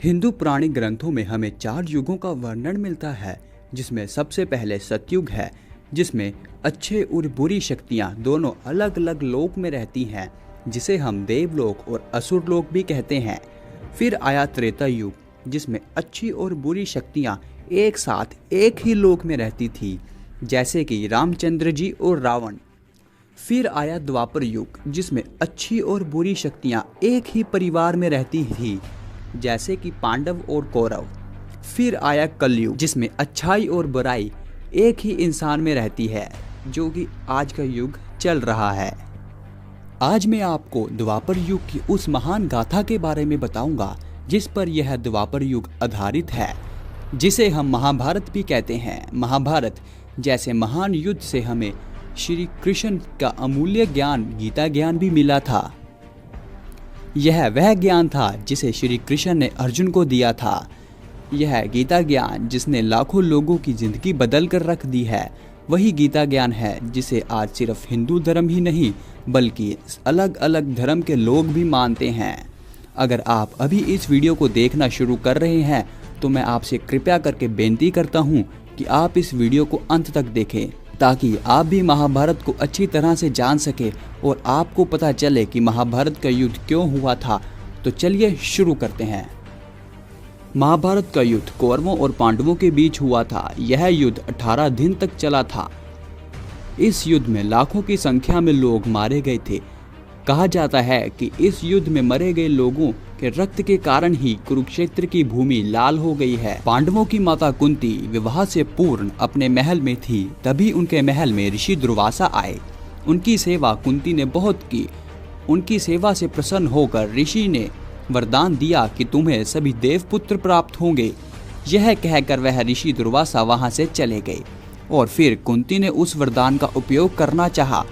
हिंदू पुराणिक ग्रंथों में हमें 4 युगों का वर्णन मिलता है, जिसमें सबसे पहले सतयुग है, जिसमें अच्छे और बुरी शक्तियां दोनों अलग अलग लोक में रहती हैं, जिसे हम देवलोक और असुर लोक भी कहते हैं। फिर आया त्रेता युग, जिसमें अच्छी और बुरी शक्तियां एक साथ एक ही लोक में रहती थी, जैसे कि रामचंद्र जी और रावण। फिर आया द्वापर युग, जिसमें अच्छी और बुरी शक्तियां एक ही परिवार में रहती थी, जैसे कि पांडव और कौरव। फिर आया कलयुग, जिसमें अच्छाई और बुराई एक ही इंसान में रहती है, जो कि आज का युग चल रहा है। आज मैं आपको द्वापर युग की उस महान गाथा के बारे में बताऊंगा, जिस पर यह द्वापर युग आधारित है, जिसे हम महाभारत भी कहते हैं। महाभारत जैसे महान युद्ध से हमें श्री कृष्ण का अमूल्य ज्ञान, गीता ज्ञान भी मिला था। यह वह ज्ञान था जिसे श्री कृष्ण ने अर्जुन को दिया था। यह गीता ज्ञान जिसने लाखों लोगों की जिंदगी बदल कर रख दी है, वही गीता ज्ञान है जिसे आज सिर्फ हिंदू धर्म ही नहीं बल्कि अलग अलग धर्म के लोग भी मानते हैं। अगर आप अभी इस वीडियो को देखना शुरू कर रहे हैं तो मैं आपसे कृपया करके बेनती करता हूँ कि आप इस वीडियो को अंत तक देखें, ताकि आप भी महाभारत को अच्छी तरह से जान सके और आपको पता चले कि महाभारत का युद्ध क्यों हुआ था। तो चलिए शुरू करते हैं। महाभारत का युद्ध कौरवों और पांडवों के बीच हुआ था। यह युद्ध 18 दिन तक चला था। इस युद्ध में लाखों की संख्या में लोग मारे गए थे। कहा जाता है कि इस युद्ध में मरे गए लोगों के रक्त के कारण ही कुरुक्षेत्र की भूमि लाल हो गई है। पांडवों की माता कुंती विवाह से पूर्व अपने महल में थी, तभी उनके महल में ऋषि दुर्वासा आए। उनकी सेवा कुंती ने बहुत की। उनकी सेवा से प्रसन्न होकर ऋषि ने वरदान दिया कि तुम्हें सभी देवपुत्र प्राप्त होंगे। यह कहकर वह ऋषि दुर्वासा वहां से चले गए और फिर कुंती ने उस वरदान का उपयोग करना चाहा,